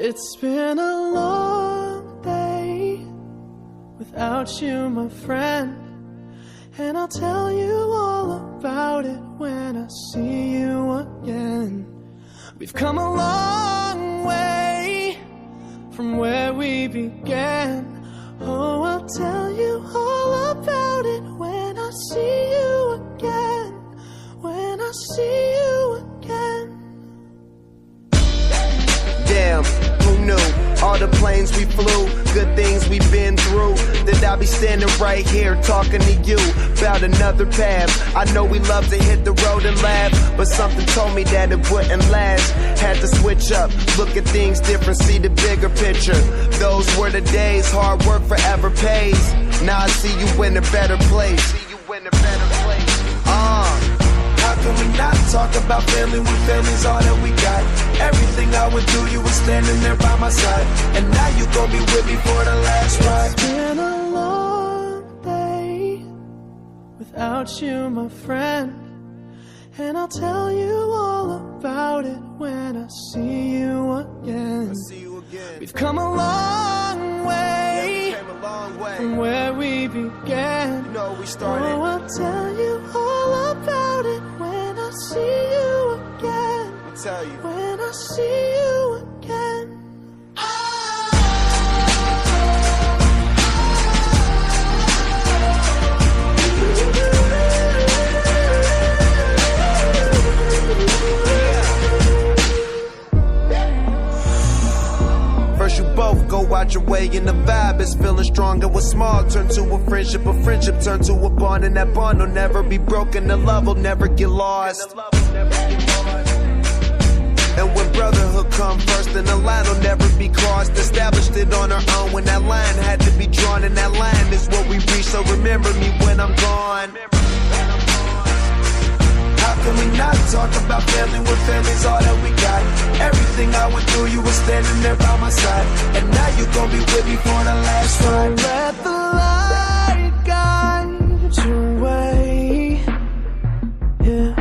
It's been a long day without you, my friend, and I'll tell you all about it when I see you again. We've come a long way from where we began. Oh, I'll tell you all about it when I see you again. When I see you again. Damn, who knew? All the planes we flew, good things we've been through. That I'll be standing right here talking to you about another path. I know we love to hit the road and laugh, but something told me that it wouldn't last. Had to switch up, look at things different, see the bigger picture. Those were the days, hard work forever pays. Now I see you in a better place. How can we not talk about family when family's all that we got? Everything I went through, you were standing there by my side, and now you gon' be with me for the last ride. It's been a long day without you, my friend, and I'll tell you all about it when I see you again. We've come a long way, from where we began. You know we started. Oh, I'll tell you all about it when I see you again. I'll tell you. When I see you again. First you both go out your way and the vibe is feeling strong. And what's small turn to a friendship turn to a bond, and that bond will never be broken. The love will never get lost. And when brotherhood come first, then the line will never be crossed. Established it on our own when that line had to be drawn, and that line is what we reach. So remember me when I'm gone. How can we not talk about family when family's all that we got? Everything I went through, you were standing there by my side, and now you gon' be with me for the last ride. Let the light guide your way. Yeah.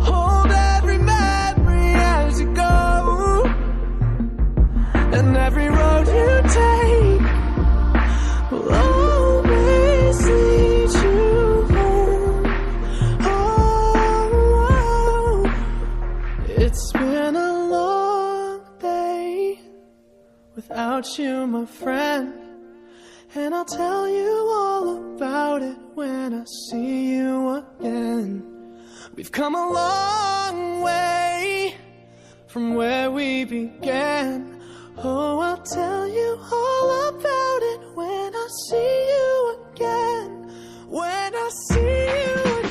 Hold every memory as you go, and every road you take will always lead you home. Oh, it's been a long day without you, my friend, and I'll tell you all about it when I see you again. We've come a long way from where we began. Oh, I'll tell you all about it when I see you again. When I see you again.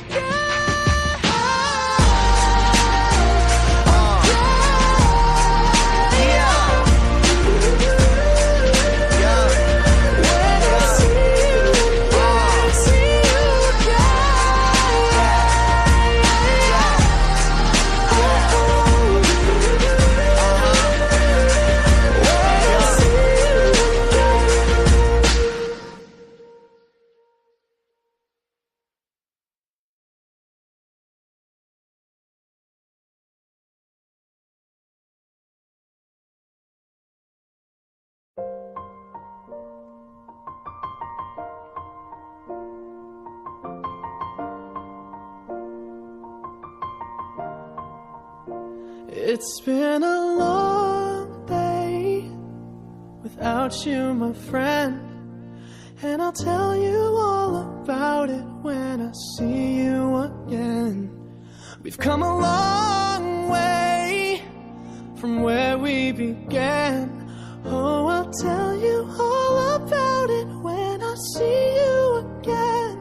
It's been a long day without you, my friend, and I'll tell you all about it when I see you again. We've come a long way from where we began. Oh, I'll tell you all about it when I see you again.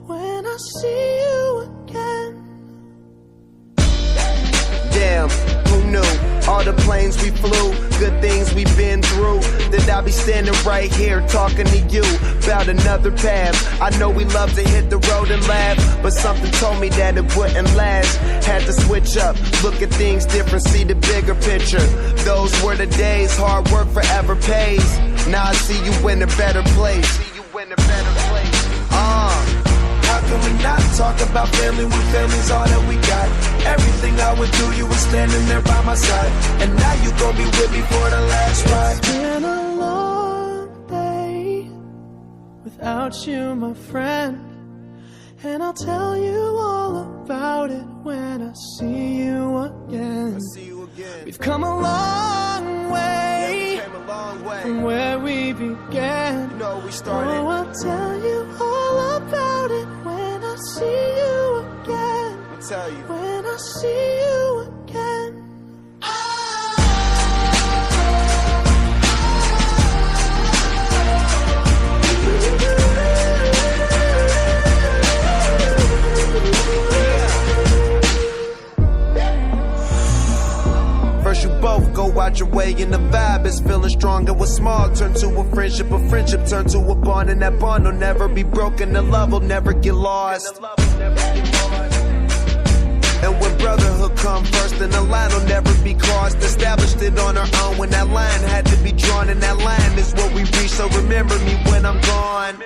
When I see you again. Damn, who knew? All the planes we flew, good things we've been through. That I'll be standing right here talking to you about another path. I know we love to hit the road and laugh, but something told me that it wouldn't last. Had to switch up, look at things different, see the bigger picture. Those were the days, hard work forever pays. Now I see you in a better place. How can we not talk about family when family's all that we got? Everything I would do, you were standing there by my side. And now you gon' be with me for the last ride. It's been a long day without you, my friend. And I'll tell you all about it when I see you again. We've come a long way, from where we began. Oh, I'll tell you all about it when I see you again. When I see you again. First you both go out your way and the vibe is feeling strong. And what's small turn to a friendship turn to a bond. And that bond will never be broken, the love will never get lost. And when brotherhood come first, then the line will never be crossed. Established it on our own when that line had to be drawn. And that line is what we reach, so remember me when I'm gone.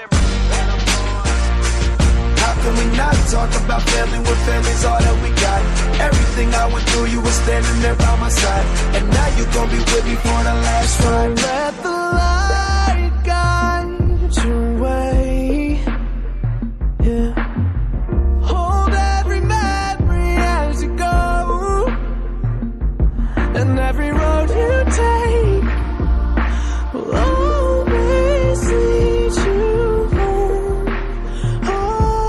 How can we not talk about family when family's all that we got? Everything I went through, you were standing there by my side. And now you gon' be with me for the last ride. Let the light guide your way. Yeah. Hold every memory as you go. And every road you take will always lead you home. Oh,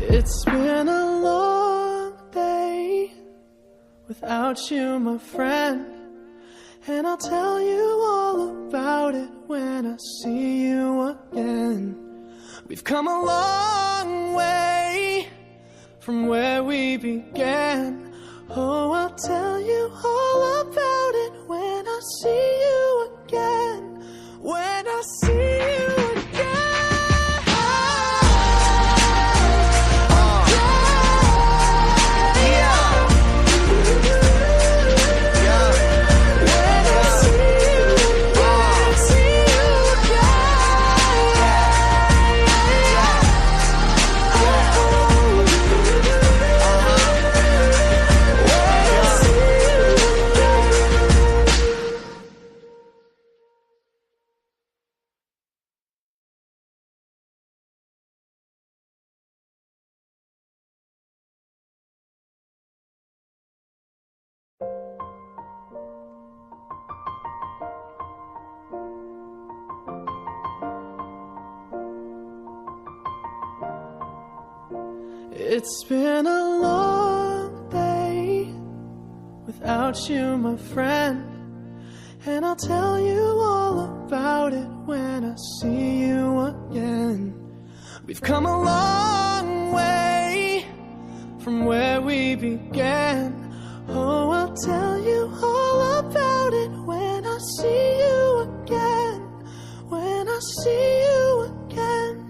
it's been a long day without you, my friend. And I'll tell you all about it when I see you again. We've come a long way from where we began. Oh, I'll tell you all about it when I see you again. When I see you again. It's been a long day without you, my friend. And I'll tell you all about it when I see you again. We've come a long way from where we began. Oh, I'll tell you all about it when I see you again. When I see you again.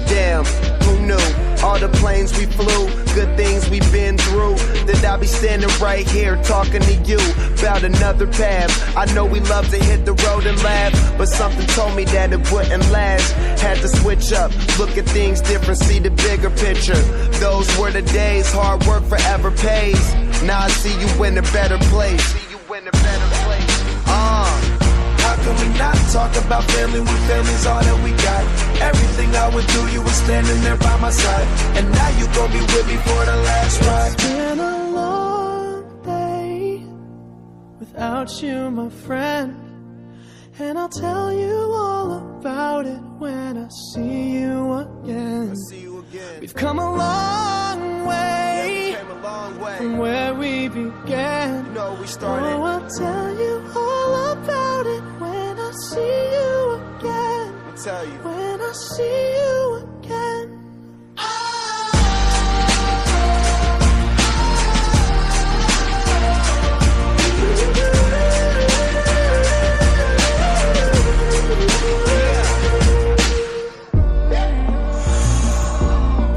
Damn, who knew? All the planes we flew, good things we've been through. That I'll be standing right here talking to you about another path. I know we love to hit the road and laugh, but something told me that it wouldn't last. Had to switch up, look at things different, see the bigger picture. Those were the days, hard work forever pays. Now I see you in a better place. How can we not talk about family when family's all that we got? Everything I would do, you were standing there by my side. And now you gon' be with me for the last ride. It's been a long day without you, my friend. And I'll tell you all about it when I see you again. We've come a long way from where we began. Oh, I'll tell you all about it when I see you again. When I see you again.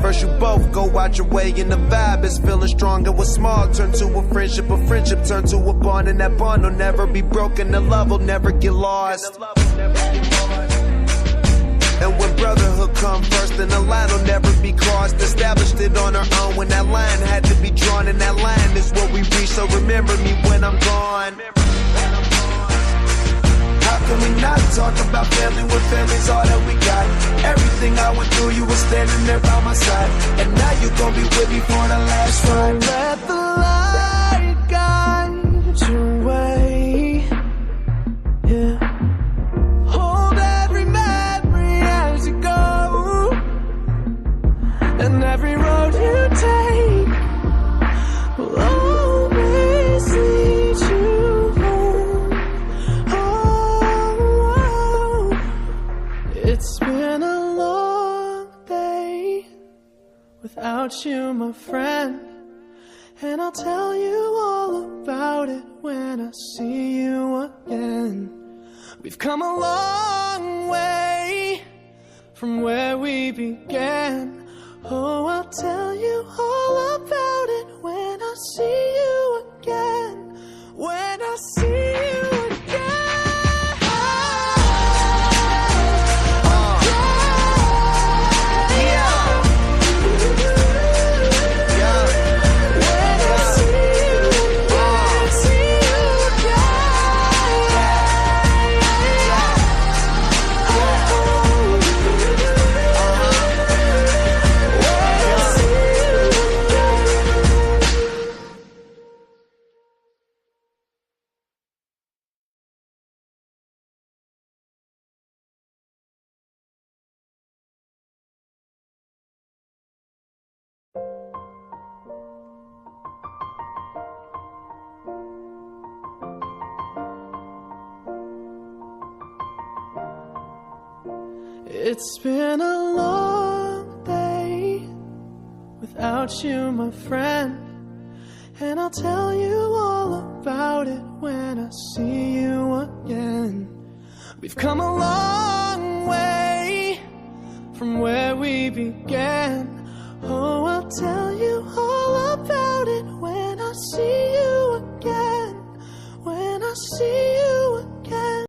First you both go out your way and the vibe is feeling strong. And what's small turn to a friendship turn to a bond. And that bond will never be broken, the love will never get lost. brotherhood come first, and the line will never be crossed. Established it on our own when that line had to be drawn, and that line is what we reach. So remember me when I'm gone. How can we not talk about family when family's all that we got? Everything I went through, you were standing there by my side, and now you gon' be with me for the last ride. Let the light guide your way. Yeah. Hold every memory as you go, and every road you take will always lead you home. Oh, it's been a long day without you, my friend, and I'll tell you all about it when I see you again. We've come a long way from where we began. Oh, I'll tell you all about it when I see you again. When I see you again. It's been a long day without you, my friend, and I'll tell you all about it when I see you again. We've come a long way from where we began.